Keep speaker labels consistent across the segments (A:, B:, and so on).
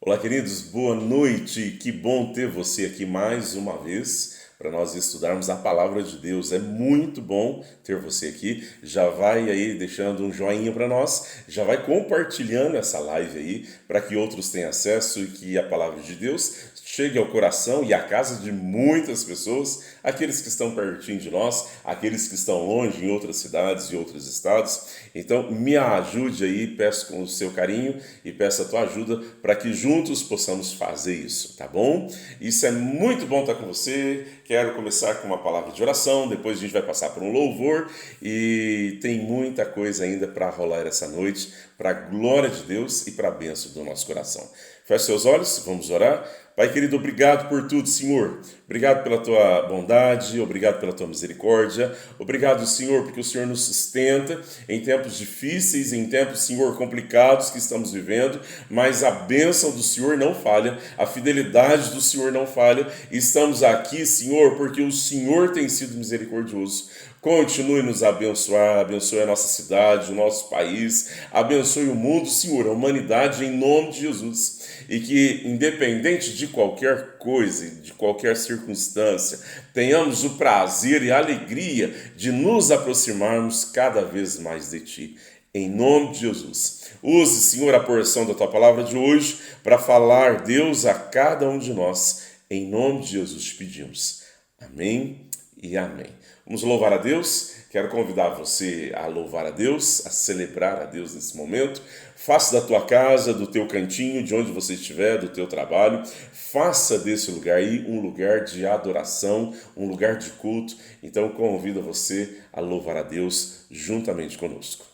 A: Olá, queridos, boa noite. Que bom ter você aqui mais uma vez para nós estudarmos a palavra de Deus. É muito bom ter você aqui. Já vai aí deixando um joinha para nós, já vai compartilhando essa live aí para que outros tenham acesso e que a palavra de Deus chegue ao coração e à casa de muitas pessoas, aqueles que estão pertinho de nós, aqueles que estão longe em outras cidades e outros estados. Então, me ajude aí, peço com o seu carinho e peço a tua ajuda para que juntos possamos fazer isso, tá bom? Isso é muito bom estar com você. Quero começar com uma palavra de oração, depois a gente vai passar por um louvor e tem muita coisa ainda para rolar essa noite, para a glória de Deus e para a bênção do nosso coração. Feche seus olhos, vamos orar. Pai querido, obrigado por tudo, Senhor. Obrigado pela tua bondade, obrigado pela tua misericórdia. Obrigado, Senhor, porque o Senhor nos sustenta em tempos difíceis, em tempos, Senhor, complicados que estamos vivendo, mas a bênção do Senhor não falha, a fidelidade do Senhor não falha. Estamos aqui, Senhor, porque o Senhor tem sido misericordioso. Continue nos abençoar, abençoe a nossa cidade, o nosso país, abençoe o mundo, Senhor, a humanidade, em nome de Jesus. E que, independente de qualquer coisa, de qualquer circunstância, tenhamos o prazer e a alegria de nos aproximarmos cada vez mais de Ti. Em nome de Jesus. Use, Senhor, a porção da Tua palavra de hoje para falar, Deus, a cada um de nós. Em nome de Jesus te pedimos. Amém e amém. Vamos louvar a Deus. Quero convidar você a louvar a Deus, a celebrar a Deus nesse momento. Faça da tua casa, do teu cantinho, de onde você estiver, do teu trabalho, faça desse lugar aí um lugar de adoração, um lugar de culto. Então convido você a louvar a Deus juntamente conosco.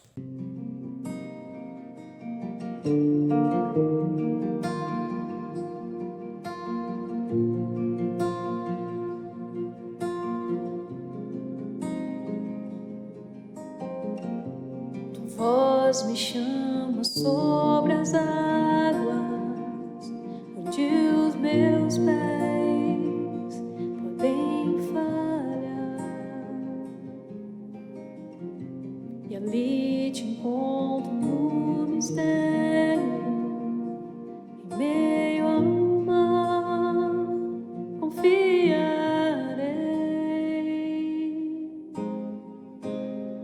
B: Voz me chama sobre as águas, onde os meus pés podem falhar, e ali te encontro no mistério, em meio ao mar, confiarei,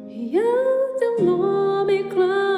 B: e ao teu nome clamarei.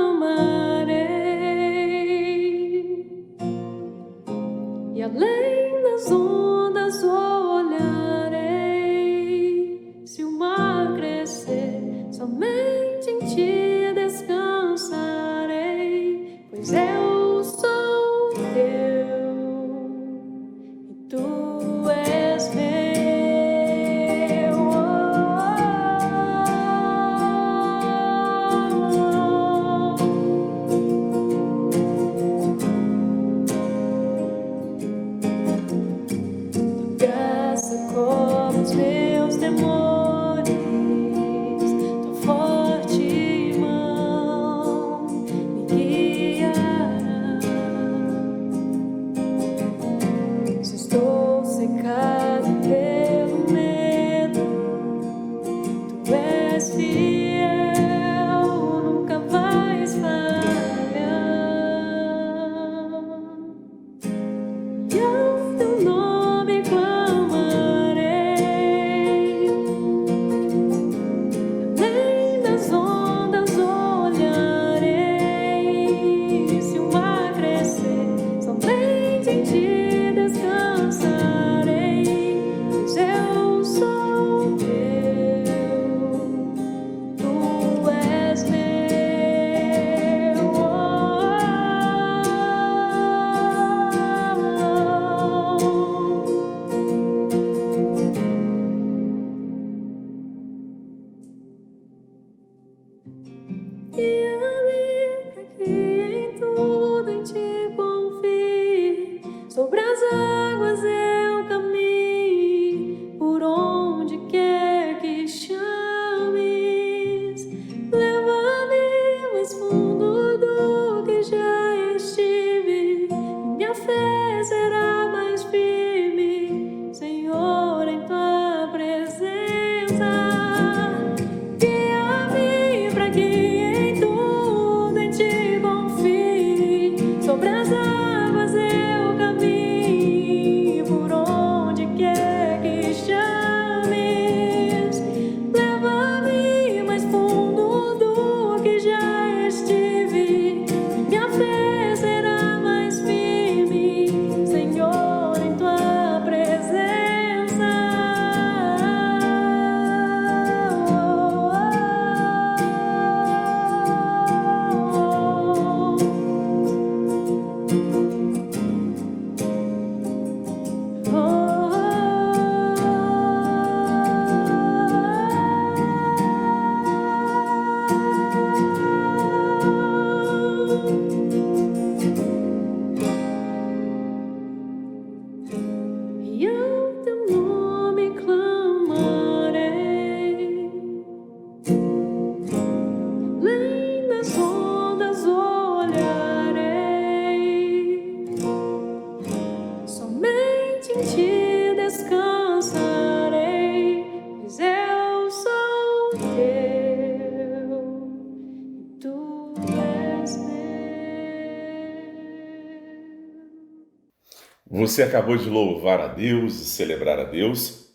A: Você acabou de louvar a Deus e celebrar a Deus.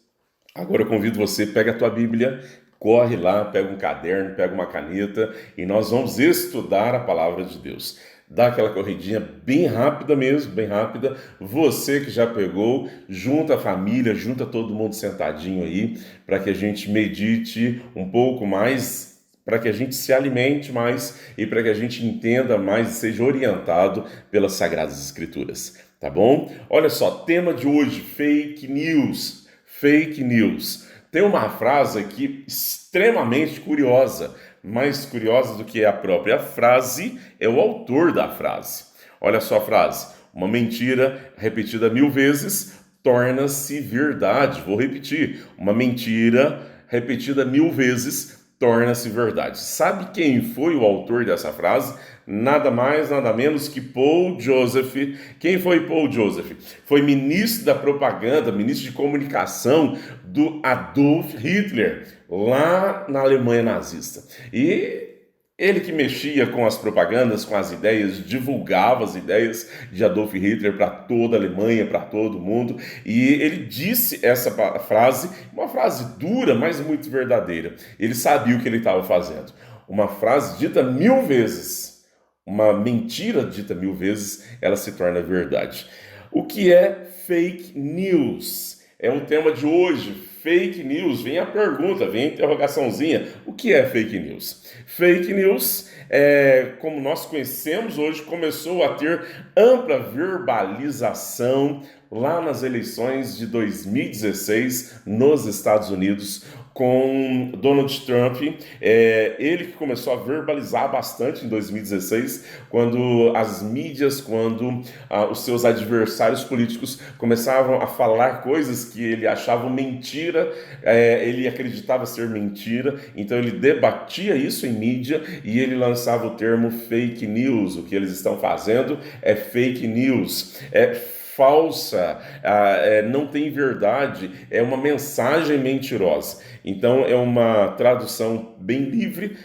A: Agora eu convido você, pega a tua Bíblia, corre lá, pega um caderno, pega uma caneta e nós vamos estudar a palavra de Deus. Dá aquela corridinha bem rápida mesmo, bem rápida. Você que já pegou, junta a família, junta todo mundo sentadinho aí, para que a gente medite um pouco mais, para que a gente se alimente mais e para que a gente entenda mais e seja orientado pelas Sagradas Escrituras. Tá bom? Olha só, tema de hoje, fake news. Fake news. Tem uma frase aqui extremamente curiosa, mais curiosa do que a própria frase, é o autor da frase. Olha só a frase: uma mentira repetida 1000 vezes torna-se verdade. Vou repetir: uma mentira repetida 1000 vezes torna-se verdade. Sabe quem foi o autor dessa frase? Nada mais, nada menos que Paul Joseph. Quem foi Paul Joseph? Foi ministro da propaganda, ministro de comunicação do Adolf Hitler, lá na Alemanha nazista. E ele que mexia com as propagandas, com as ideias, divulgava as ideias de Adolf Hitler para toda a Alemanha, para todo mundo. E ele disse essa frase, uma frase dura, mas muito verdadeira. Ele sabia o que ele estava fazendo. Uma frase dita 1000 vezes. Uma mentira dita 1000 vezes, ela se torna verdade. O que é fake news? É o tema de hoje. Fake news, vem a pergunta, vem a interrogaçãozinha. O que é fake news? Fake news, como nós conhecemos hoje, começou a ter ampla verbalização lá nas eleições de 2016 nos Estados Unidos, com Donald Trump, ele que começou a verbalizar bastante em 2016, quando as mídias, quando os seus adversários políticos começavam a falar coisas que ele achava mentira, ele acreditava ser mentira, então ele debatia isso em mídia e ele lançava o termo fake news. O que eles estão fazendo é fake news, falsa, não tem verdade, é uma mensagem mentirosa. Então é uma tradução bem livre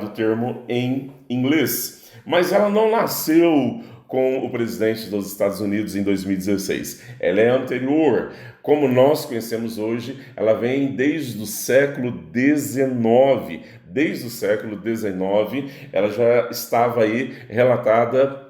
A: do termo em inglês. Mas ela não nasceu com o presidente dos Estados Unidos em 2016. Ela é anterior. Como nós conhecemos hoje, ela vem desde o século XIX. Desde o século XIX, ela já estava aí relatada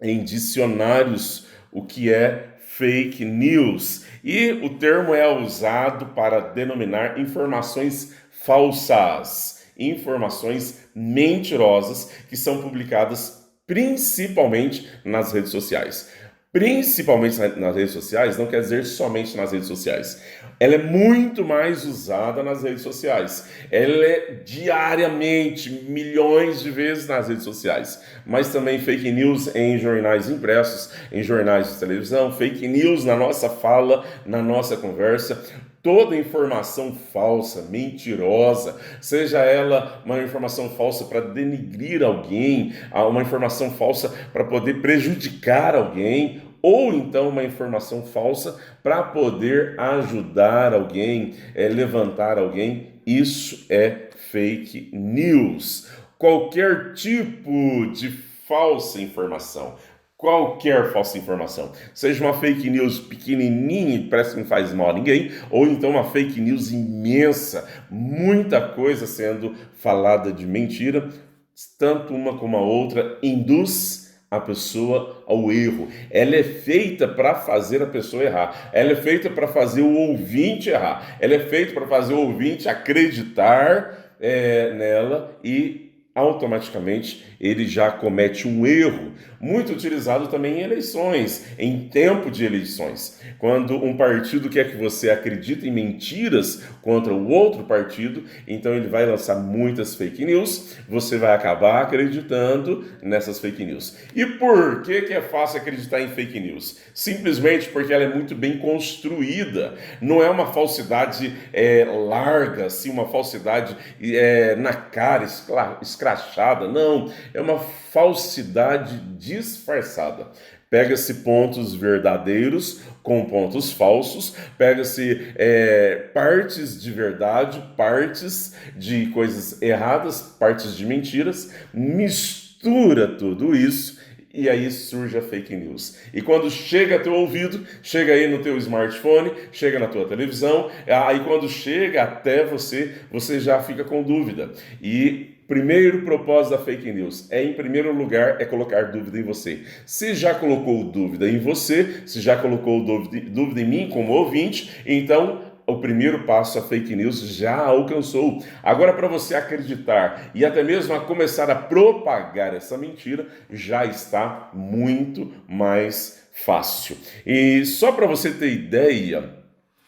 A: em dicionários o que é fake news. E o termo é usado para denominar informações falsas, informações mentirosas que são publicadas principalmente nas redes sociais. Principalmente nas redes sociais não quer dizer somente nas redes sociais. Ela é muito mais usada nas redes sociais. Ela é diariamente, milhões de vezes nas redes sociais. Mas também fake news em jornais impressos, em jornais de televisão, fake news na nossa fala, na nossa conversa. Toda informação falsa, mentirosa, seja ela uma informação falsa para denigrir alguém, uma informação falsa para poder prejudicar alguém, ou então uma informação falsa para poder ajudar alguém, levantar alguém, isso é fake news. Qualquer tipo de falsa informação. Qualquer falsa informação, seja uma fake news pequenininha, parece que não faz mal a ninguém, ou então uma fake news imensa, muita coisa sendo falada de mentira, tanto uma como a outra induz a pessoa ao erro. Ela é feita para fazer a pessoa errar. Ela é feita para fazer o ouvinte errar. Ela é feita para fazer o ouvinte acreditar nela e automaticamente ele já comete um erro, muito utilizado também em eleições, em tempo de eleições. Quando um partido quer que você acredite em mentiras contra o outro partido, então ele vai lançar muitas fake news, você vai acabar acreditando nessas fake news. E por que é fácil acreditar em fake news? Simplesmente porque ela é muito bem construída, não é uma falsidade larga, assim, uma falsidade na cara, escrachada, não, é uma falsidade disfarçada. Pega-se pontos verdadeiros com pontos falsos, pega-se partes de verdade, partes de coisas erradas, partes de mentiras, mistura tudo isso e aí surge a fake news. E quando chega a teu ouvido, chega aí no teu smartphone, chega na tua televisão, aí quando chega até você, você já fica com dúvida. E primeiro propósito da fake news em primeiro lugar, é colocar dúvida em você. Se já colocou dúvida em você, se já colocou dúvida em mim como ouvinte, então o primeiro passo, a fake news, já alcançou. Agora, para você acreditar e até mesmo a começar a propagar essa mentira, já está muito mais fácil. E só para você ter ideia,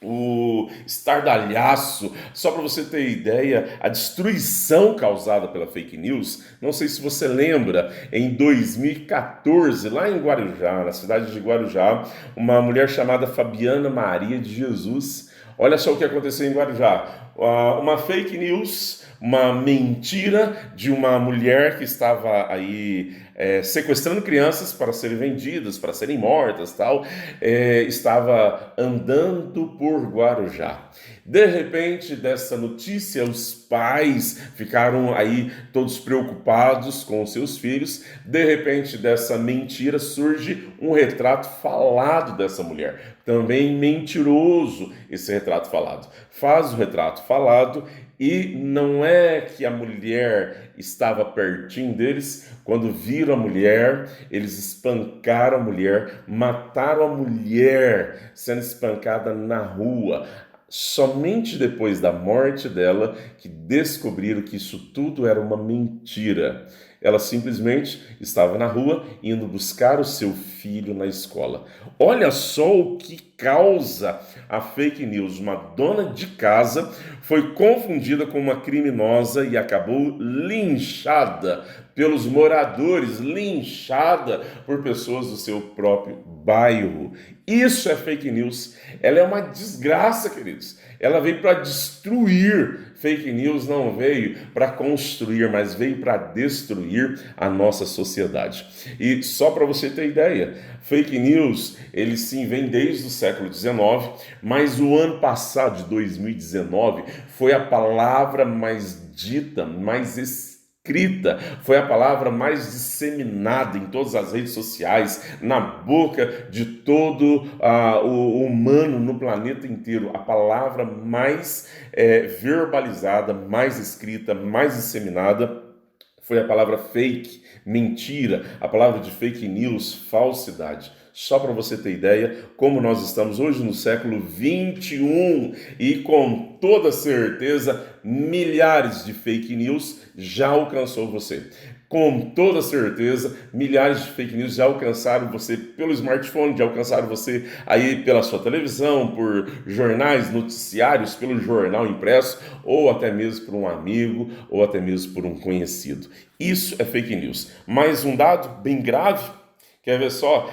A: o estardalhaço, só para você ter ideia, a destruição causada pela fake news, não sei se você lembra, em 2014, lá em Guarujá, na cidade de Guarujá, uma mulher chamada Fabiana Maria de Jesus. Olha só o que aconteceu em Guarujá. Uma fake news, uma mentira de uma mulher que estava aí sequestrando crianças para serem vendidas, para serem mortas, tal, estava andando por Guarujá. De repente, dessa notícia, os pais ficaram aí todos preocupados com os seus filhos. De repente, dessa mentira surge um retrato falado dessa mulher. Também mentiroso esse retrato falado. Faz o retrato falado e não é que a mulher estava pertinho deles. Quando viram a mulher, eles espancaram a mulher, mataram a mulher sendo espancada na rua. Somente depois da morte dela que descobriram que isso tudo era uma mentira. Ela simplesmente estava na rua indo buscar o seu filho na escola. Olha só o que causa a fake news. Uma dona de casa foi confundida com uma criminosa e acabou linchada pelos moradores, linchada por pessoas do seu próprio bairro. Isso é fake news. Ela é uma desgraça, queridos. Ela veio para destruir. Fake news não veio para construir, mas veio para destruir a nossa sociedade. E só para você ter ideia, fake news, ele sim vem desde o século XIX, mas o ano passado, de 2019, foi a palavra mais dita, mais escrita, foi a palavra mais disseminada em todas as redes sociais, na boca de todo o humano no planeta inteiro. A palavra mais verbalizada, mais escrita, mais disseminada foi a palavra fake, mentira, a palavra de fake news, falsidade. Só para você ter ideia, como nós estamos hoje no século 21 e com toda certeza milhares de fake news já alcançou você. Com toda certeza, milhares de fake news já alcançaram você pelo smartphone, já alcançaram você aí pela sua televisão, por jornais, noticiários, pelo jornal impresso, ou até mesmo por um amigo, ou até mesmo por um conhecido. Isso é fake news. Mais um dado bem grave, quer ver só?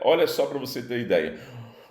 A: Olha só para você ter ideia.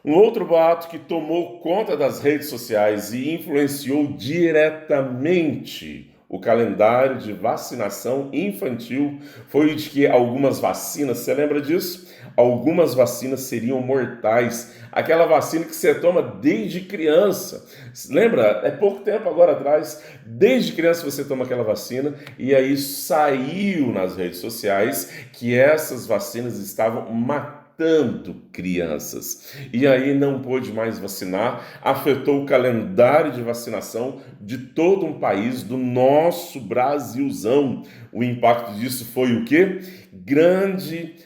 A: Um outro boato que tomou conta das redes sociais e influenciou diretamente o calendário de vacinação infantil foi de que algumas vacinas, você lembra disso? Algumas vacinas seriam mortais. Aquela vacina que você toma desde criança. Lembra? É pouco tempo agora atrás. Desde criança você toma aquela vacina e aí saiu nas redes sociais que essas vacinas estavam matando crianças. E aí não pôde mais vacinar, afetou o calendário de vacinação de todo um país, do nosso Brasilzão. O impacto disso foi o quê?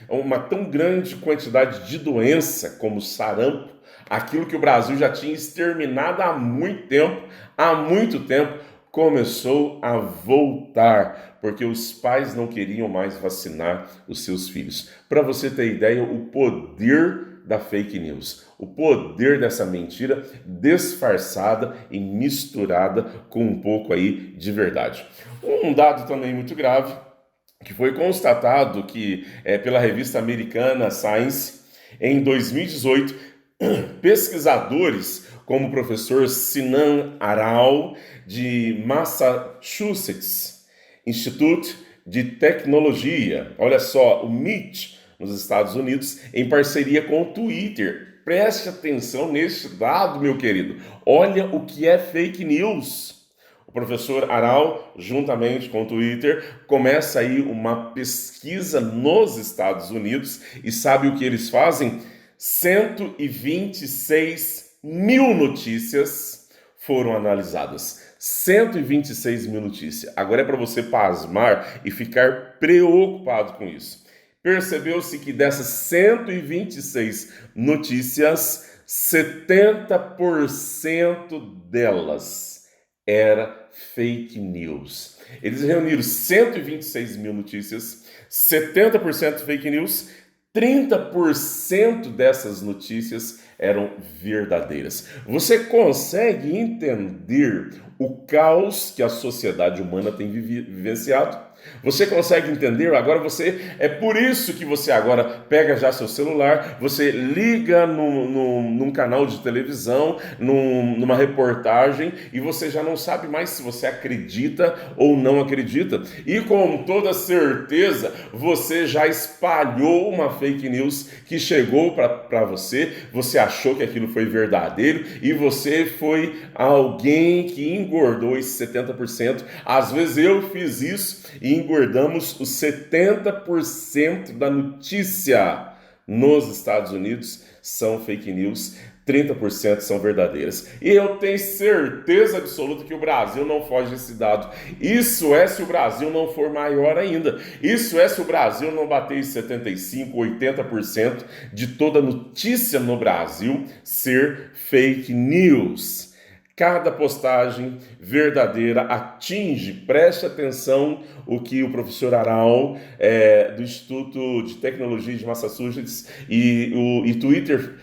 A: Uma tão grande quantidade de doença como sarampo, aquilo que o Brasil já tinha exterminado há muito tempo, começou a voltar, porque os pais não queriam mais vacinar os seus filhos. Para você ter ideia, o poder da fake news, o poder dessa mentira disfarçada e misturada com um pouco aí de verdade. Um dado também muito grave, que foi constatado que pela revista americana Science, em 2018, pesquisadores como o professor Sinan Aral, de Massachusetts Institute de Tecnologia, olha só, o MIT, nos Estados Unidos, em parceria com o Twitter. Preste atenção neste dado, meu querido. Olha o que é fake news. O professor Aral, juntamente com o Twitter, começa aí uma pesquisa nos Estados Unidos e sabe o que eles fazem? 126 mil notícias foram analisadas. 126 mil notícias. Agora é para você pasmar e ficar preocupado com isso. Percebeu-se que dessas 126 notícias, 70% delas era fake news. Eles reuniram 126 mil notícias, 70% fake news, 30% dessas notícias eram verdadeiras. Você consegue entender o caos que a sociedade humana tem vivenciado? Você consegue entender? Agora é por isso que você agora pega já seu celular, você liga num canal de televisão, numa reportagem, e você já não sabe mais se você acredita ou não acredita. E com toda certeza, você já espalhou uma fake news que chegou para você, você achou que aquilo foi verdadeiro, e você foi alguém que engordou esses 70%. Às vezes eu fiz isso e engordamos os 70% da notícia nos Estados Unidos são fake news, 30% são verdadeiras. E eu tenho certeza absoluta que o Brasil não foge desse dado. Isso é se o Brasil não for maior ainda. Isso é se o Brasil não bater 75%, 80% de toda notícia no Brasil ser fake news. Cada postagem verdadeira atinge, preste atenção, o que o professor Aral, do Instituto de Tecnologia de Massachusetts e Twitter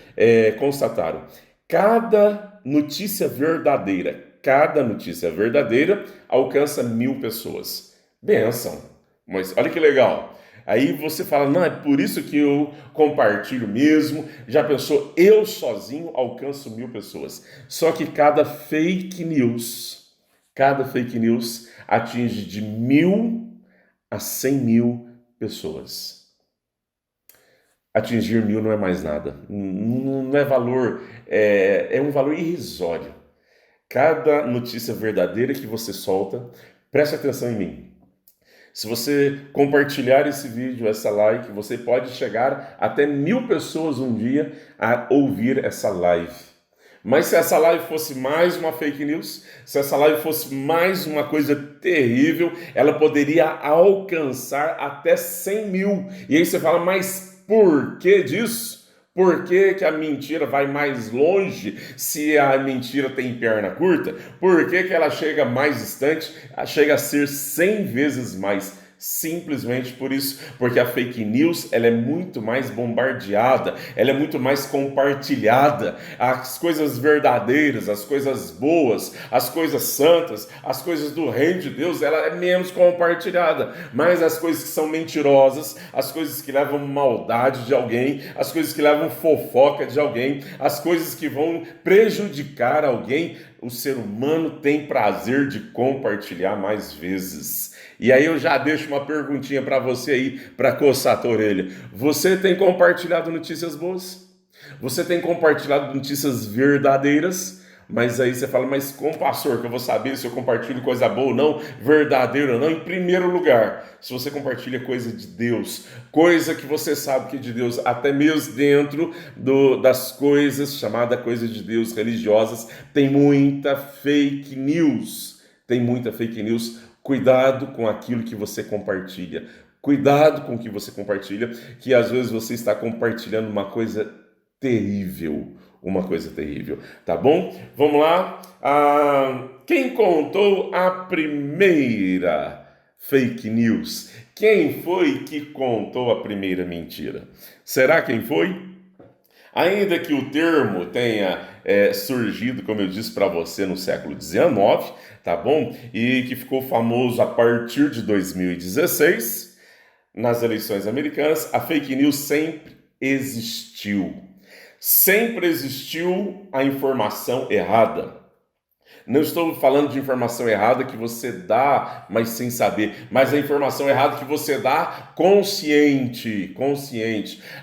A: constataram. Cada notícia verdadeira alcança 1.000 pessoas. Benção! Mas olha que legal! Aí você fala, não, é por isso que eu compartilho mesmo. Já pensou, eu sozinho alcanço 1.000 pessoas. Só que cada fake news atinge de 1.000 a 100.000 pessoas. Atingir 1.000 não é mais nada. Não é valor, é um valor irrisório. Cada notícia verdadeira que você solta, preste atenção em mim. Se você compartilhar esse vídeo, essa live, você pode chegar até 1.000 pessoas um dia a ouvir essa live. Mas se essa live fosse mais uma fake news, se essa live fosse mais uma coisa terrível, ela poderia alcançar até 100.000. E aí você fala, mas por que disso? Por que a mentira vai mais longe se a mentira tem perna curta? Por que ela chega mais distante? Chega a ser 100 vezes mais. Simplesmente por isso, porque a fake news ela é muito mais bombardeada, ela é muito mais compartilhada. As coisas verdadeiras, as coisas boas, as coisas santas, as coisas do reino de Deus, ela é menos compartilhada. Mas as coisas que são mentirosas, as coisas que levam maldade de alguém, as coisas que levam fofoca de alguém, as coisas que vão prejudicar alguém, o ser humano tem prazer de compartilhar mais vezes. E aí eu já deixo uma perguntinha para você aí, para coçar a tua orelha. Você tem compartilhado notícias boas? Você tem compartilhado notícias verdadeiras? Mas aí você fala, mas como pastor, que eu vou saber se eu compartilho coisa boa ou não, verdadeira ou não? Em primeiro lugar, se você compartilha coisa de Deus, coisa que você sabe que é de Deus, até mesmo dentro das coisas, chamada coisa de Deus, religiosas, tem muita fake news. Cuidado com aquilo que você compartilha. Cuidado com o que você compartilha, que às vezes você está compartilhando uma coisa terrível. Tá bom? Vamos lá. Quem contou a primeira fake news? Quem foi que contou a primeira mentira? Será quem foi? Ainda que o termo tenha surgido, como eu disse para você, no século XIX, tá bom? E que ficou famoso a partir de 2016, nas eleições americanas, a fake news sempre existiu. Sempre existiu a informação errada. Não estou falando de informação errada que você dá, mas sem saber. Mas a informação errada que você dá consciente.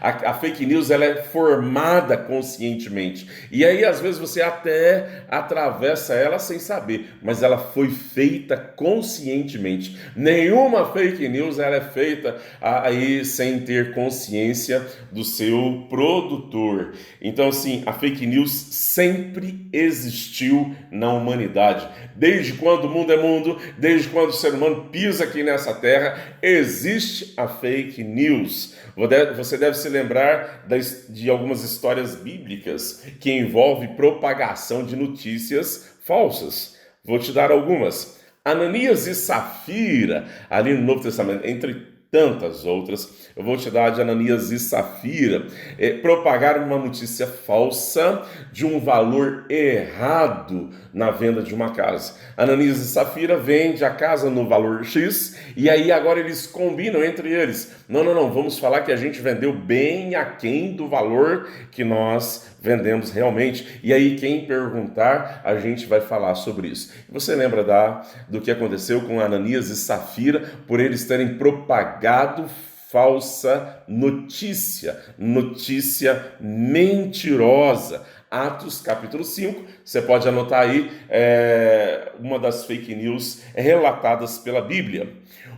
A: A fake news, ela é formada conscientemente. E aí, às vezes, você até atravessa ela sem saber. Mas ela foi feita conscientemente. Nenhuma fake news ela é feita aí sem ter consciência do seu produtor. Então, assim, a fake news sempre existiu na humanidade. Desde quando o mundo é mundo, desde quando o ser humano pisa aqui nessa terra, existe a fake news. Você deve se lembrar de algumas histórias bíblicas que envolvem propagação de notícias falsas. Vou te dar algumas. Ananias e Safira, ali no Novo Testamento, entre tantas outras, eu vou te dar de Ananias e Safira, propagaram uma notícia falsa de um valor errado na venda de uma casa. Ananias e Safira vende a casa no valor X, e aí agora eles combinam entre eles. Não, vamos falar que a gente vendeu bem aquém do valor que nós vendemos realmente. E aí quem perguntar, a gente vai falar sobre isso. Você lembra do que aconteceu com Ananias e Safira por eles terem propagado falsa notícia mentirosa. Atos capítulo 5, você pode anotar aí uma das fake news relatadas pela Bíblia.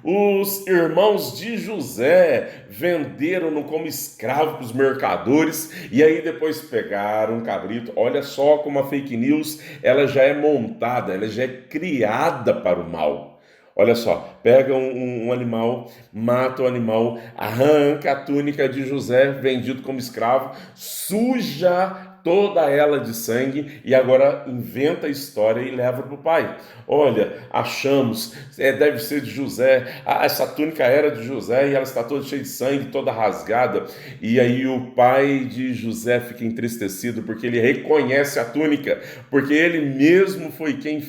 A: Os irmãos de José venderam-no como escravo para os mercadores e aí depois pegaram um cabrito. Olha só como a fake news ela já é montada, ela já é criada para o mal. Olha só, pega um animal, mata o animal, arranca a túnica de José, vendido como escravo, suja toda ela de sangue e agora inventa a história e leva para o pai. Olha, achamos, deve ser de José, essa túnica era de José e ela está toda cheia de sangue, toda rasgada. E aí o pai de José fica entristecido porque ele reconhece a túnica, porque ele mesmo foi quem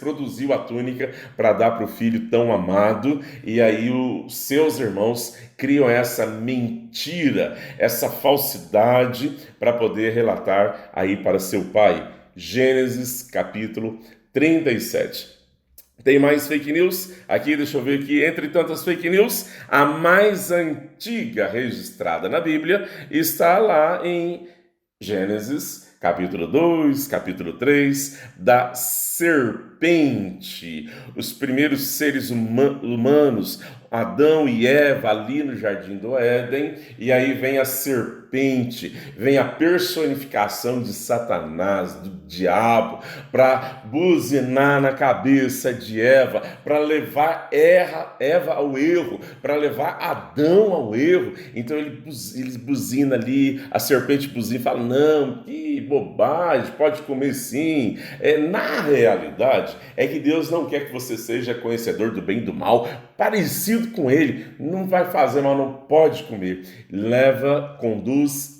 A: produziu a túnica para dar para o filho tão amado. E aí os seus irmãos criam essa mentira, essa falsidade para poder relatar aí para seu pai. Gênesis capítulo 37. Tem mais fake news? Aqui, deixa eu ver aqui, entre tantas fake news, a mais antiga registrada na Bíblia está lá em Gênesis capítulo 2, capítulo 3, da serpente. Os primeiros seres humanos, Adão e Eva ali no jardim do Éden, e aí vem a serpente, vem a personificação de Satanás, do diabo, para buzinar na cabeça de Eva, para levar Eva ao erro, para levar Adão ao erro. Então ele buzina ali, a serpente buzina e fala, não, que bobagem, pode comer sim. Na realidade, é que Deus não quer que você seja conhecedor do bem e do mal, parecido com ele, não vai fazer mal, não pode comer.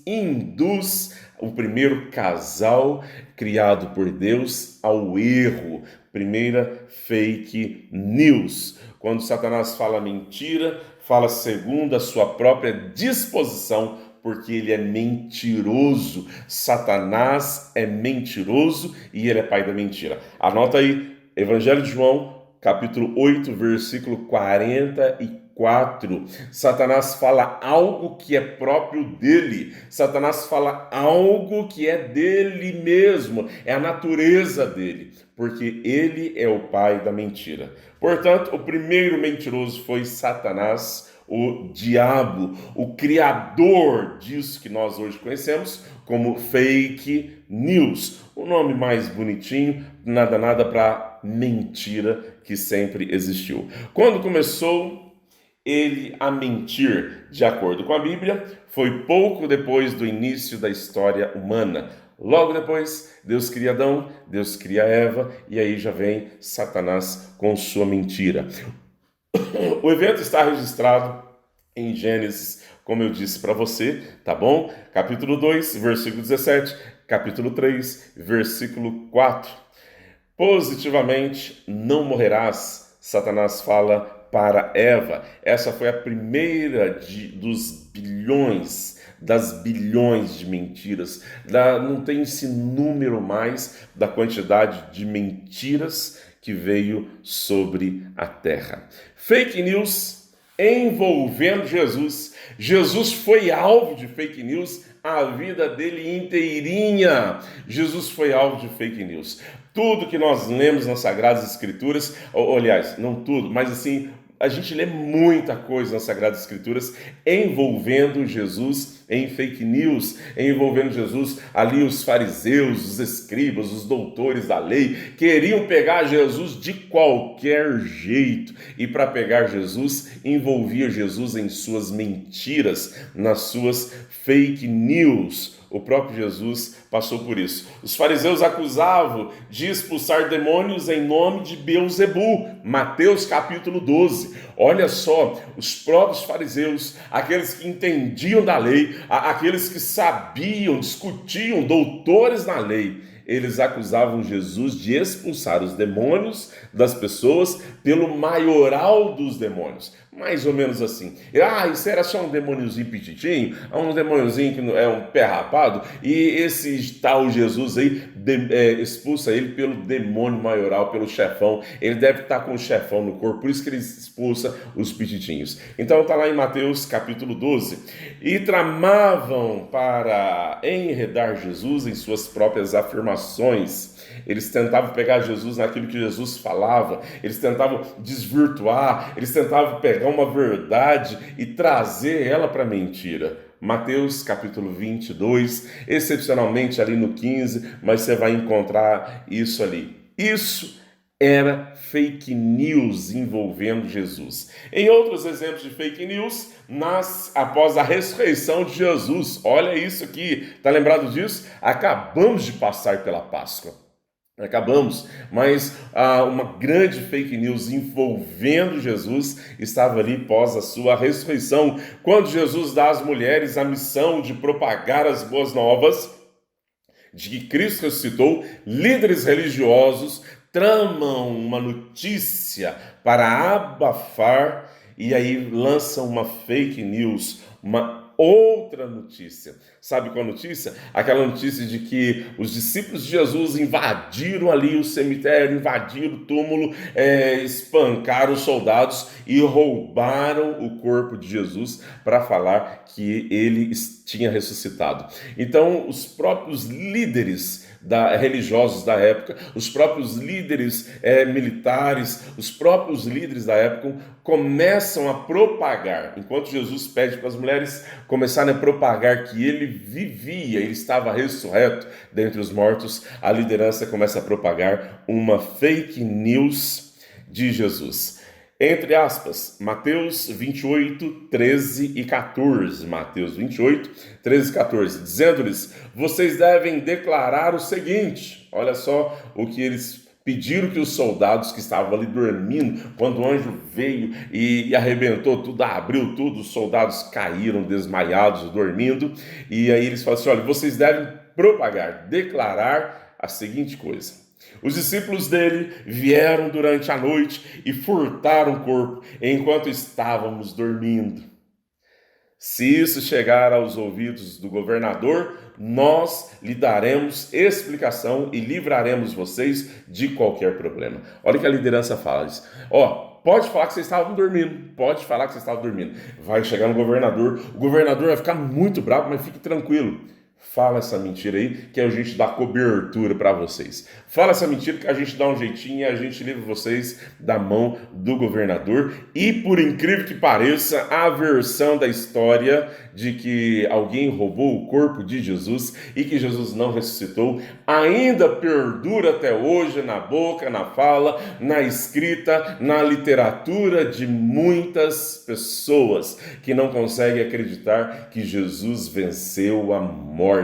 A: Induz o primeiro casal criado por Deus ao erro. Primeira fake news. Quando Satanás fala mentira, fala segundo a sua própria disposição, porque ele é mentiroso. Satanás é mentiroso e ele é pai da mentira. Anota aí, Evangelho de João, capítulo 8, versículo 44. Satanás fala algo que é próprio dele. Satanás fala algo que é dele mesmo. É a natureza dele. Porque ele é o pai da mentira. Portanto, o primeiro mentiroso foi Satanás, o diabo, o criador disso que nós hoje conhecemos como fake news. O nome mais bonitinho, nada para mentira que sempre existiu. Quando começou ele a mentir, de acordo com a Bíblia, foi pouco depois do início da história humana. Logo depois, Deus cria Adão, Deus cria Eva, e aí já vem Satanás com sua mentira. O evento está registrado em Gênesis, como eu disse para você, tá bom? Capítulo 2, versículo 17, capítulo 3, versículo 4. Positivamente, não morrerás, Satanás fala para Eva. Essa foi a primeira dos bilhões das bilhões de mentiras, não tem esse número mais da quantidade de mentiras que veio sobre a terra. Fake news envolvendo Jesus. Jesus foi alvo de fake news a vida dele inteirinha. Jesus foi alvo de fake news. Tudo que nós lemos nas Sagradas Escrituras, ou, aliás, não tudo, mas assim, a gente lê muita coisa nas Sagradas Escrituras envolvendo Jesus em fake news, envolvendo Jesus. Ali os fariseus, os escribas, os doutores da lei queriam pegar Jesus de qualquer jeito, e para pegar Jesus envolvia Jesus em suas mentiras, nas suas fake news. O próprio Jesus passou por isso. Os fariseus acusavam de expulsar demônios em nome de Beelzebu. Mateus capítulo 12. Olha só, os próprios fariseus, aqueles que entendiam da lei, aqueles que sabiam, discutiam, doutores na lei, eles acusavam Jesus de expulsar os demônios das pessoas pelo maioral dos demônios. Mais ou menos assim. Isso era só um demôniozinho pititinho, um demôniozinho que é um pé rapado, e esse tal Jesus aí expulsa ele pelo demônio maioral, pelo chefão. Ele deve estar com o chefão no corpo, por isso que ele expulsa os pititinhos. Então está lá em Mateus capítulo 12. E tramavam para enredar Jesus em suas próprias afirmações. Eles tentavam pegar Jesus naquilo que Jesus falava, eles tentavam desvirtuar, eles tentavam pegar uma verdade e trazer ela para a mentira. Mateus capítulo 22, excepcionalmente ali no 15, mas você vai encontrar isso ali. Isso era fake news envolvendo Jesus. Em outros exemplos de fake news, após a ressurreição de Jesus. Olha isso aqui, tá lembrado disso? Acabamos de passar pela Páscoa. Acabamos, mas uma grande fake news envolvendo Jesus estava ali após a sua ressurreição, quando Jesus dá às mulheres a missão de propagar as boas novas de que Cristo ressuscitou. Líderes religiosos tramam uma notícia para abafar e aí lançam uma fake news, uma outra notícia. Sabe qual notícia? Aquela notícia de que os discípulos de Jesus invadiram ali o cemitério, invadiram o túmulo, espancaram os soldados e roubaram o corpo de Jesus para falar que ele tinha ressuscitado. Então, os próprios líderes religiosos da época, os próprios líderes militares, os próprios líderes da época começam a propagar, enquanto Jesus pede para as mulheres começarem a propagar que ele vivia, ele estava ressurreto dentre os mortos, a liderança começa a propagar uma fake news de Jesus. Entre aspas, Mateus 28, 13 e 14. Mateus 28, 13 e 14. Dizendo-lhes, vocês devem declarar o seguinte. Olha só o que eles pediram que os soldados que estavam ali dormindo, quando o anjo veio e arrebentou tudo, abriu tudo, os soldados caíram desmaiados, dormindo. E aí eles falam assim, olha, vocês devem propagar, declarar a seguinte coisa. Os discípulos dele vieram durante a noite e furtaram o corpo enquanto estávamos dormindo. Se isso chegar aos ouvidos do governador, nós lhe daremos explicação e livraremos vocês de qualquer problema. Olha o que a liderança fala. Pode falar que vocês estavam dormindo. Pode falar que vocês estavam dormindo. Vai chegar no governador. O governador vai ficar muito bravo, mas fique tranquilo. Fala essa mentira aí, que a gente dá cobertura para vocês. Fala essa mentira que a gente dá um jeitinho e a gente livra vocês da mão do governador. E por incrível que pareça, a versão da história de que alguém roubou o corpo de Jesus e que Jesus não ressuscitou ainda perdura até hoje na boca, na fala, na escrita, na literatura de muitas pessoas que não conseguem acreditar que Jesus venceu a morte.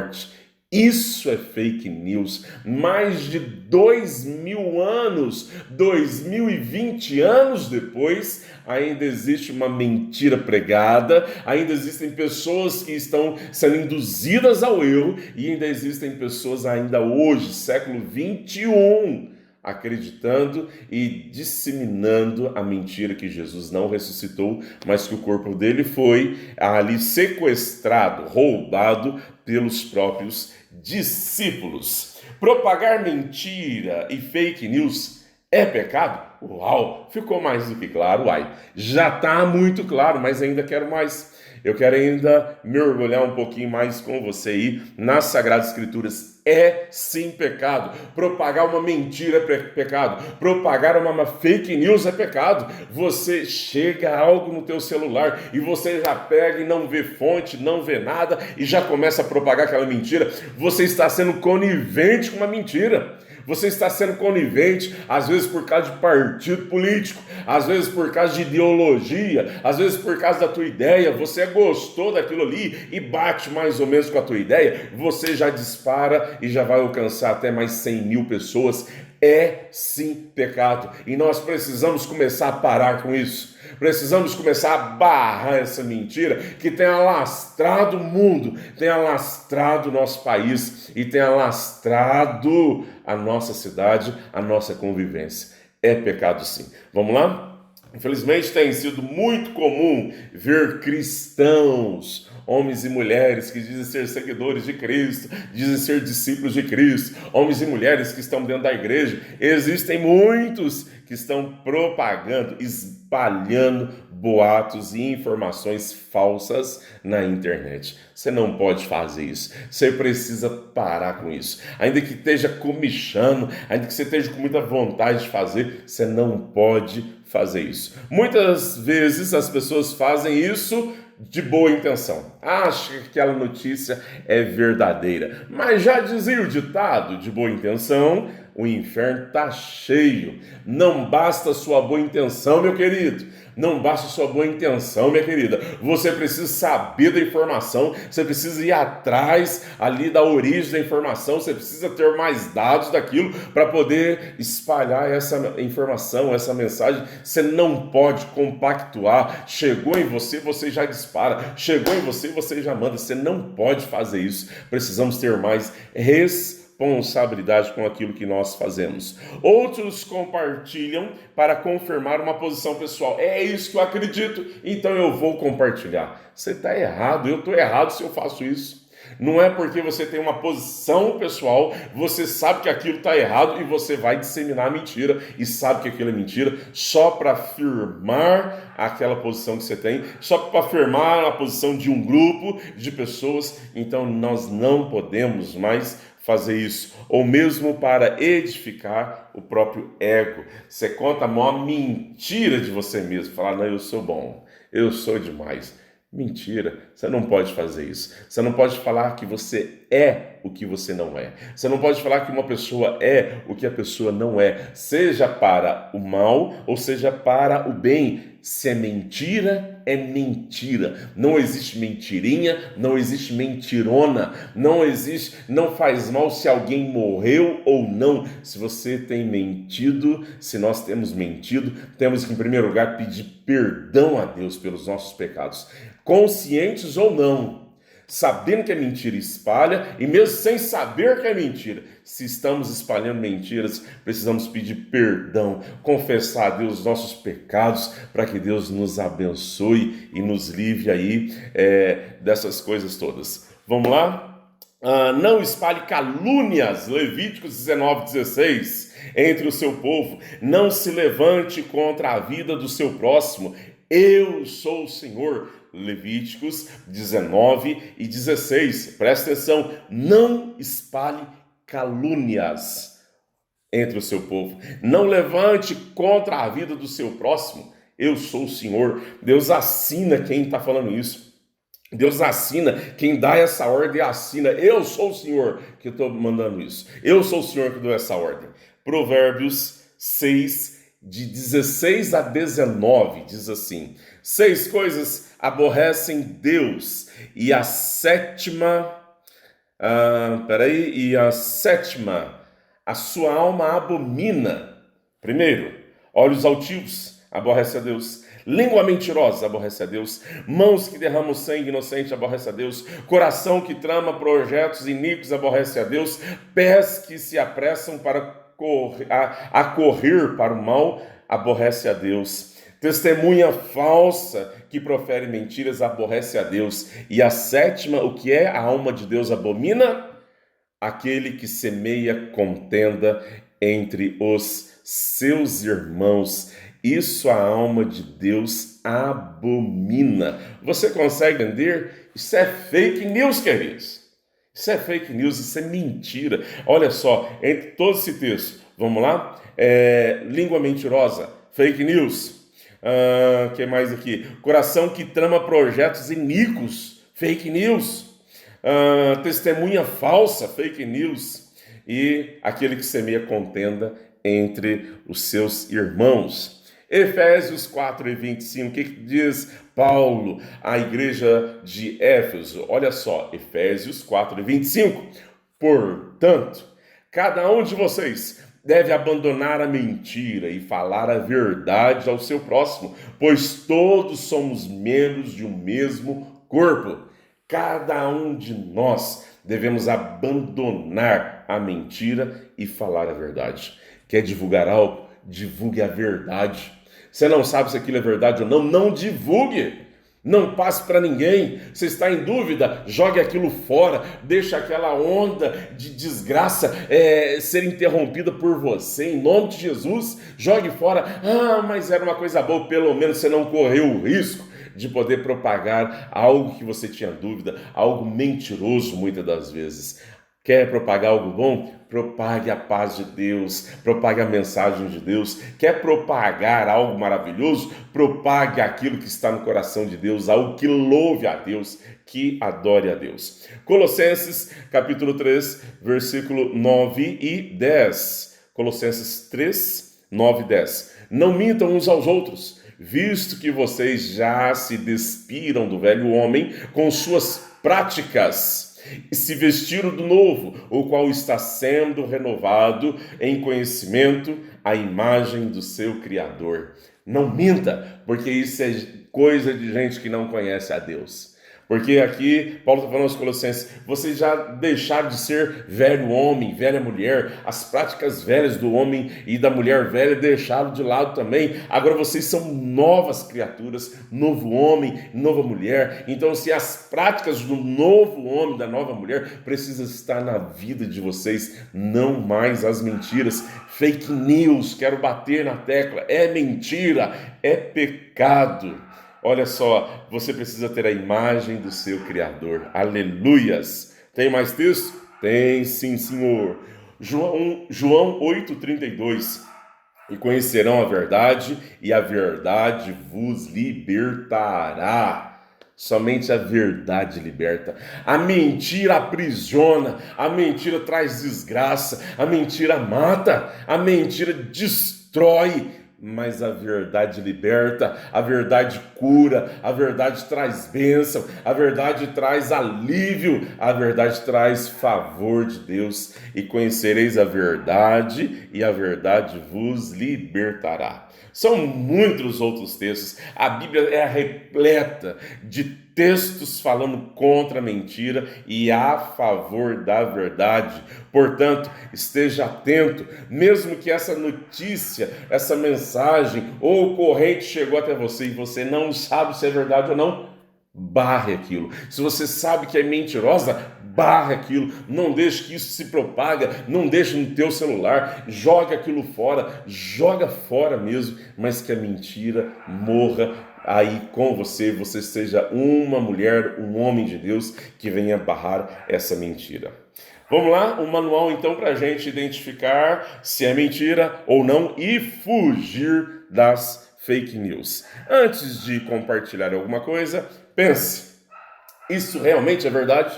A: Isso é fake news. Mais de 2000 anos, 2020 anos depois, ainda existe uma mentira pregada, ainda existem pessoas que estão sendo induzidas ao erro e ainda existem pessoas ainda hoje, século 21, acreditando e disseminando a mentira que Jesus não ressuscitou, mas que o corpo dele foi ali sequestrado, roubado pelos próprios discípulos. Propagar mentira e fake news é pecado? Uau, ficou mais do que claro, uai. Já está muito claro, mas ainda quero mais. Eu quero ainda mergulhar um pouquinho mais com você aí nas Sagradas Escrituras. É sim pecado. Propagar uma mentira é pecado. Propagar uma fake news é pecado. Você chega a algo no teu celular e você já pega e não vê fonte, não vê nada e já começa a propagar aquela mentira. Você está sendo conivente com uma mentira. Você está sendo conivente, às vezes por causa de partido político, às vezes por causa de ideologia, às vezes por causa da tua ideia. Você gostou daquilo ali e bate mais ou menos com a tua ideia, você já dispara e já vai alcançar até mais 100 mil pessoas. É sim pecado e nós precisamos começar a parar com isso. Precisamos começar a barrar essa mentira que tem alastrado o mundo, tem alastrado o nosso país e tem alastrado a nossa cidade, a nossa convivência. É pecado sim. Vamos lá? Infelizmente tem sido muito comum ver cristãos, homens e mulheres que dizem ser seguidores de Cristo, dizem ser discípulos de Cristo, homens e mulheres que estão dentro da igreja. Existem muitos que estão propagando, espalhando boatos e informações falsas na internet. Você não pode fazer isso. Você precisa parar com isso. Ainda que esteja comichando, ainda que você esteja com muita vontade de fazer, você não pode fazer isso. Muitas vezes as pessoas fazem isso de boa intenção. Acha que aquela notícia é verdadeira. Mas já dizia o ditado, de boa intenção, o inferno está cheio. Não basta sua boa intenção, meu querido. Não basta sua boa intenção, minha querida. Você precisa saber da informação, você precisa ir atrás ali da origem da informação, você precisa ter mais dados daquilo para poder espalhar essa informação, essa mensagem. Você não pode compactuar. Chegou em você, você já dispara. Chegou em você, você já manda. Você não pode fazer isso. Precisamos ter mais responsabilidade com aquilo que nós fazemos. Outros compartilham para confirmar uma posição pessoal. É isso que eu acredito, então eu vou compartilhar. Você está errado, eu estou errado se eu faço isso. Não é porque você tem uma posição pessoal, você sabe que aquilo está errado e você vai disseminar a mentira e sabe que aquilo é mentira só para afirmar aquela posição que você tem, só para afirmar a posição de um grupo de pessoas. Então nós não podemos mais fazer isso, ou mesmo para edificar o próprio ego. Você conta a maior mentira de você mesmo, falar, não, eu sou bom, eu sou demais. Mentira, você não pode fazer isso. Você não pode falar que você é o que você não é. Você não pode falar que uma pessoa é o que a pessoa não é, seja para o mal ou seja para o bem. Se é mentira, é mentira. Não existe mentirinha, não existe mentirona, não faz mal se alguém morreu ou não. Se você tem mentido, se nós temos mentido, temos que, em primeiro lugar, pedir perdão a Deus pelos nossos pecados, conscientes ou não. Sabendo que é mentira, espalha, e mesmo sem saber que é mentira, se estamos espalhando mentiras, precisamos pedir perdão, confessar a Deus os nossos pecados, para que Deus nos abençoe e nos livre aí dessas coisas todas. Vamos lá? Não espalhe calúnias, Levíticos 19:16, entre o seu povo. Não se levante contra a vida do seu próximo. Eu sou o Senhor. Levíticos 19:16. Presta atenção, não espalhe calúnias entre o seu povo. Não levante contra a vida do seu próximo. Eu sou o Senhor. Deus assina quem está falando isso. Deus assina, quem dá essa ordem assina. Eu sou o Senhor que estou mandando isso. Eu sou o Senhor que dou essa ordem. Provérbios 6, de 16 a 19, diz assim: 6 coisas aborrecem Deus, e a sétima, a sua alma abomina. Primeiro, olhos altivos, aborrece a Deus. Língua mentirosa, aborrece a Deus. Mãos que derramam sangue inocente, aborrece a Deus. Coração que trama projetos iníquos, aborrece a Deus. Pés que se apressam para a correr para o mal aborrece a Deus. Testemunha falsa que profere mentiras aborrece a Deus. E a sétima, o que é a alma de Deus abomina? Aquele que semeia contenda entre os seus irmãos. Isso a alma de Deus abomina. Você consegue entender? Isso é fake news, queridos. Isso é fake news, isso é mentira. Olha só, entre todo esse texto, vamos lá? Língua mentirosa, fake news. Que mais aqui? Coração que trama projetos iníquos, fake news. Testemunha falsa, fake news. E aquele que semeia contenda entre os seus irmãos. Efésios 4:25, o que diz Paulo à igreja de Éfeso? Olha só, Efésios 4:25. Portanto, cada um de vocês deve abandonar a mentira e falar a verdade ao seu próximo, pois todos somos membros de um mesmo corpo. Cada um de nós devemos abandonar a mentira e falar a verdade. Quer divulgar algo? Divulgue a verdade. Você não sabe se aquilo é verdade ou não? Não divulgue. Não passe para ninguém. Você está em dúvida? Jogue aquilo fora. Deixa aquela onda de desgraça ser interrompida por você. Em nome de Jesus, jogue fora. Mas era uma coisa boa. Pelo menos você não correu o risco de poder propagar algo que você tinha dúvida, algo mentiroso muitas das vezes. Quer propagar algo bom? Propague a paz de Deus, propague a mensagem de Deus. Quer propagar algo maravilhoso? Propague aquilo que está no coração de Deus, algo que louve a Deus, que adore a Deus. Colossenses, capítulo 3, versículo 9 e 10. Colossenses 3, 9 e 10. Não mintam uns aos outros, visto que vocês já se despiram do velho homem com suas práticas e se vestiram do novo, o qual está sendo renovado em conhecimento à imagem do seu Criador. Não minta, porque isso é coisa de gente que não conhece a Deus. Porque aqui, Paulo está falando aos Colossenses, vocês já deixaram de ser velho homem, velha mulher, as práticas velhas do homem e da mulher velha deixaram de lado também. Agora vocês são novas criaturas, novo homem, nova mulher. Então, se as práticas do novo homem, da nova mulher, precisam estar na vida de vocês, não mais as mentiras. Fake news, quero bater na tecla, é mentira, é pecado. Olha só, você precisa ter a imagem do seu Criador. Aleluias! Tem mais texto? Tem sim, senhor. João 8,32. E conhecerão a verdade, e a verdade vos libertará. Somente a verdade liberta. A mentira aprisiona, a mentira traz desgraça, a mentira mata, a mentira destrói. Mas a verdade liberta, a verdade cura, a verdade traz bênção, a verdade traz alívio, a verdade traz favor de Deus. E conhecereis a verdade, e a verdade vos libertará. São muitos outros textos. A Bíblia é repleta de textos falando contra a mentira e a favor da verdade. Portanto, esteja atento, mesmo que essa notícia, essa mensagem ou corrente chegou até você e você não sabe se é verdade ou não, barre aquilo. Se você sabe que é mentirosa, barre aquilo. Não deixe que isso se propague, não deixe no teu celular, joga aquilo fora, joga fora mesmo, mas que a mentira morra aí com você, você seja uma mulher, um homem de Deus que venha barrar essa mentira. Vamos lá, um manual então para a gente identificar se é mentira ou não e fugir das fake news. Antes de compartilhar alguma coisa, pense, isso realmente é verdade?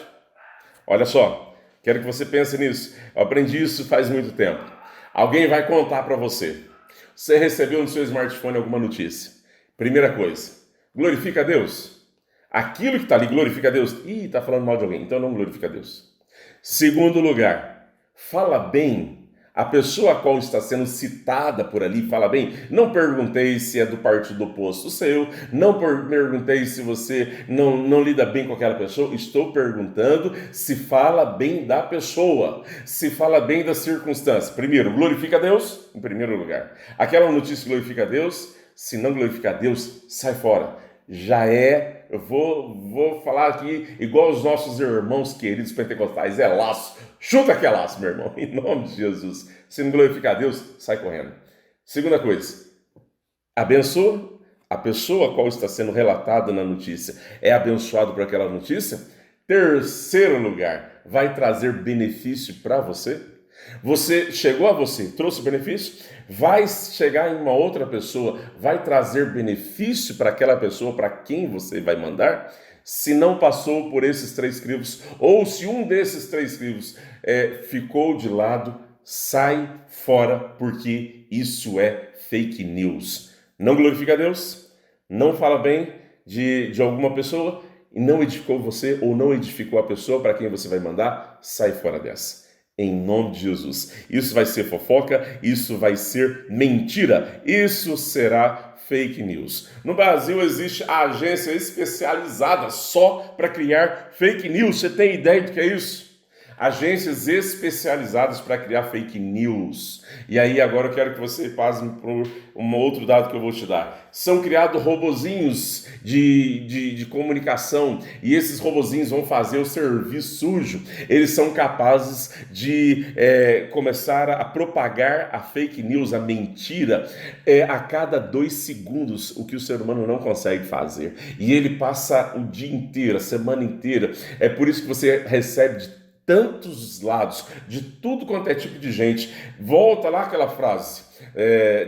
A: Olha só, quero que você pense nisso. Eu aprendi isso faz muito tempo. Alguém vai contar para você. Você recebeu no seu smartphone alguma notícia. Primeira coisa, glorifica a Deus. Aquilo que está ali glorifica a Deus. Ih, está falando mal de alguém, então não glorifica a Deus. Segundo lugar, fala bem A pessoa a qual está sendo citada por ali fala bem. Não perguntei se é do partido oposto seu, não perguntei se você não lida bem com aquela pessoa, estou perguntando se fala bem da pessoa, se fala bem da circunstância. Primeiro, glorifica a Deus, em primeiro lugar. Aquela notícia glorifica a Deus, se não glorifica a Deus, sai fora. Já é, eu vou falar aqui igual os nossos irmãos queridos pentecostais, é laço, chuta que é laço, meu irmão, em nome de Jesus. Se não glorificar a Deus, sai correndo. Segunda coisa, abençoa a pessoa a qual está sendo relatada na notícia. É abençoado por aquela notícia? Terceiro lugar, vai trazer benefício para você? Chegou a você, trouxe benefício? Vai chegar em uma outra pessoa, vai trazer benefício para aquela pessoa para quem você vai mandar? Se não passou por esses 3 crivos, ou se um desses 3 crivos ficou de lado, sai fora, porque isso é fake news. Não glorifica a Deus, não fala bem de alguma pessoa, e não edificou você, ou não edificou a pessoa para quem você vai mandar, sai fora dessa. Em nome de Jesus. Isso vai ser fofoca, isso vai ser mentira, isso será fake news. No Brasil existe a agência especializada só para criar fake news. Você tem ideia do que é isso? Agências especializadas para criar fake news. E aí agora eu quero que você passe por um outro dado que eu vou te dar. São criados robozinhos de comunicação, e esses robozinhos vão fazer o serviço sujo. Eles são capazes de começar a propagar a fake news, a mentira, a cada 2 segundos, o que o ser humano não consegue fazer. E ele passa o dia inteiro, a semana inteira. É por isso que você recebe de tantos lados, de tudo quanto é tipo de gente. Volta lá aquela frase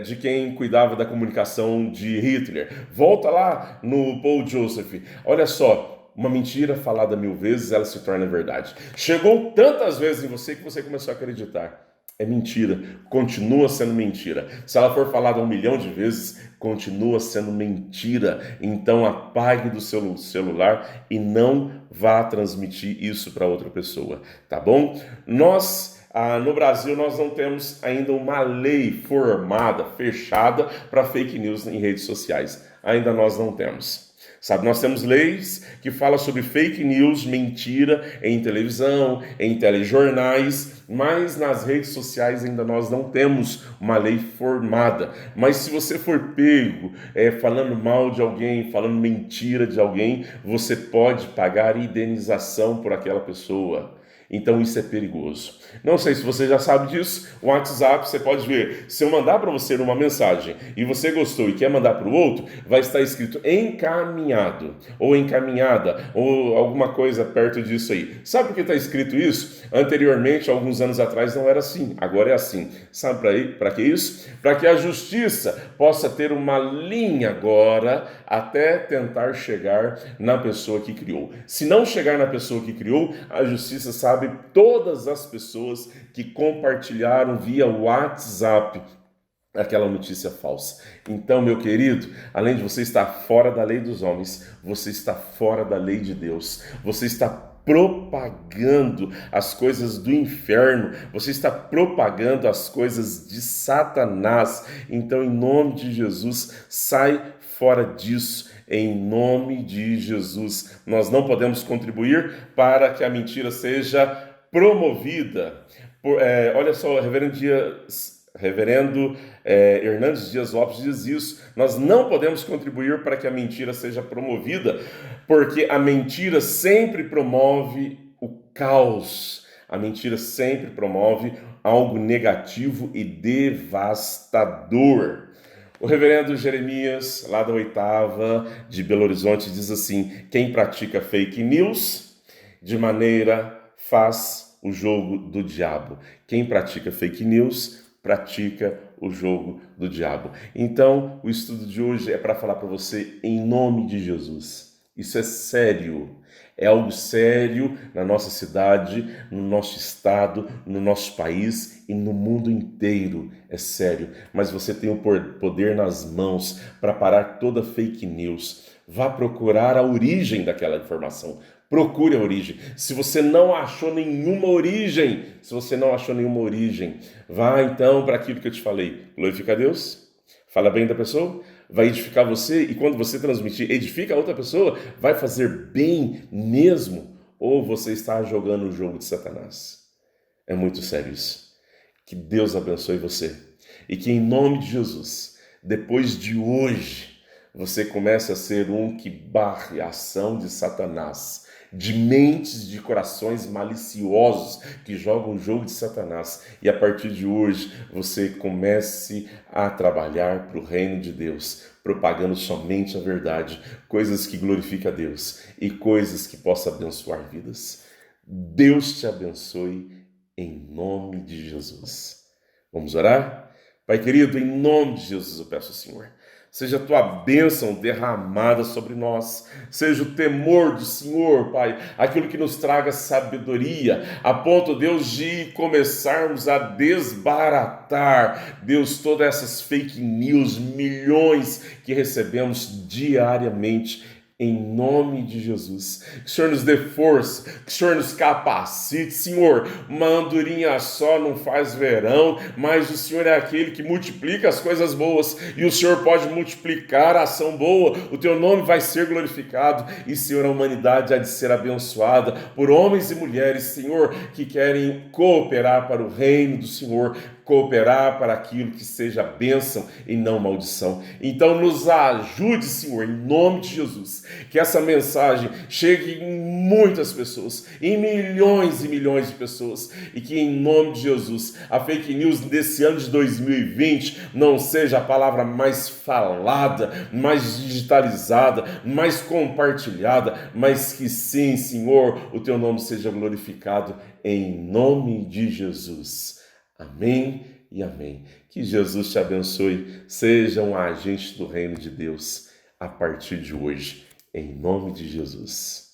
A: de quem cuidava da comunicação de Hitler. Volta lá no Paul Joseph. Olha só, uma mentira falada 1000 vezes, ela se torna verdade. Chegou tantas vezes em você que você começou a acreditar. É mentira, continua sendo mentira. Se ela for falada 1 milhão de vezes, continua sendo mentira. Então apague do seu celular e não vá transmitir isso para outra pessoa, tá bom? No Brasil, nós não temos ainda uma lei formada, fechada para fake news em redes sociais. Ainda nós não temos. Sabe, nós temos leis que falam sobre fake news, mentira, em televisão, em telejornais, mas nas redes sociais ainda nós não temos uma lei formada. Mas se você for pego falando mal de alguém, falando mentira de alguém, você pode pagar indenização por aquela pessoa. Então isso é perigoso. Não sei se você já sabe disso. O WhatsApp, você pode ver, se eu mandar para você uma mensagem e você gostou e quer mandar para o outro, vai estar escrito encaminhado ou encaminhada ou alguma coisa perto disso aí. Sabe por que está escrito isso? Anteriormente, alguns anos atrás, não era assim. Agora é assim. Sabe para que isso? Para que a justiça possa ter uma linha agora até tentar chegar na pessoa que criou. Se não chegar na pessoa que criou, a justiça sabe todas as pessoas que compartilharam via WhatsApp aquela notícia falsa. Então, meu querido, além de você estar fora da lei dos homens, você está fora da lei de Deus. Você está propagando as coisas do inferno, você está propagando as coisas de Satanás. Então, em nome de Jesus, sai fora disso. Em nome de Jesus, nós não podemos contribuir para que a mentira seja promovida. Olha só, o reverendo Hernandes Dias Lopes diz isso. Nós não podemos contribuir para que a mentira seja promovida, porque a mentira sempre promove o caos. A mentira sempre promove algo negativo e devastador. O reverendo Jeremias, lá da 8ª de Belo Horizonte, diz assim: quem pratica fake news de maneira faz o jogo do diabo. Quem pratica fake news pratica o jogo do diabo. Então, o estudo de hoje é para falar para você em nome de Jesus. Isso é sério. É algo sério na nossa cidade, no nosso estado, no nosso país e no mundo inteiro. É sério. Mas você tem o poder nas mãos para parar toda fake news. Vá procurar a origem daquela informação. Procure a origem. Se você não achou nenhuma origem, vá então para aquilo que eu te falei. Glorifica a Deus, fala bem da pessoa, vai edificar você, e quando você transmitir, edifica a outra pessoa, vai fazer bem mesmo, ou você está jogando o jogo de Satanás? É muito sério isso. Que Deus abençoe você. E que em nome de Jesus, depois de hoje, você comece a ser um que barre a ação de Satanás, de mentes, de corações maliciosos que jogam o jogo de Satanás. E a partir de hoje, você comece a trabalhar para o reino de Deus, propagando somente a verdade, coisas que glorificam a Deus e coisas que possam abençoar vidas. Deus te abençoe em nome de Jesus. Vamos orar? Pai querido, em nome de Jesus eu peço ao Senhor, seja a tua bênção derramada sobre nós, seja o temor do Senhor, Pai, aquilo que nos traga sabedoria, a ponto, Deus, de começarmos a desbaratar, Deus, todas essas fake news, milhões que recebemos diariamente, em nome de Jesus. Que o Senhor nos dê força, que o Senhor nos capacite. Senhor, uma andorinha só não faz verão, mas o Senhor é aquele que multiplica as coisas boas, e o Senhor pode multiplicar a ação boa, o teu nome vai ser glorificado, e Senhor, a humanidade há de ser abençoada por homens e mulheres, Senhor, que querem cooperar para o reino do Senhor, cooperar para aquilo que seja bênção e não maldição. Então nos ajude, Senhor, em nome de Jesus, que essa mensagem chegue em muitas pessoas, em milhões e milhões de pessoas, e que em nome de Jesus a fake news desse ano de 2020 não seja a palavra mais falada, mais digitalizada, mais compartilhada, mas que sim, Senhor, o teu nome seja glorificado em nome de Jesus. Amém e amém. Que Jesus te abençoe. Seja um agente do reino de Deus a partir de hoje, em nome de Jesus.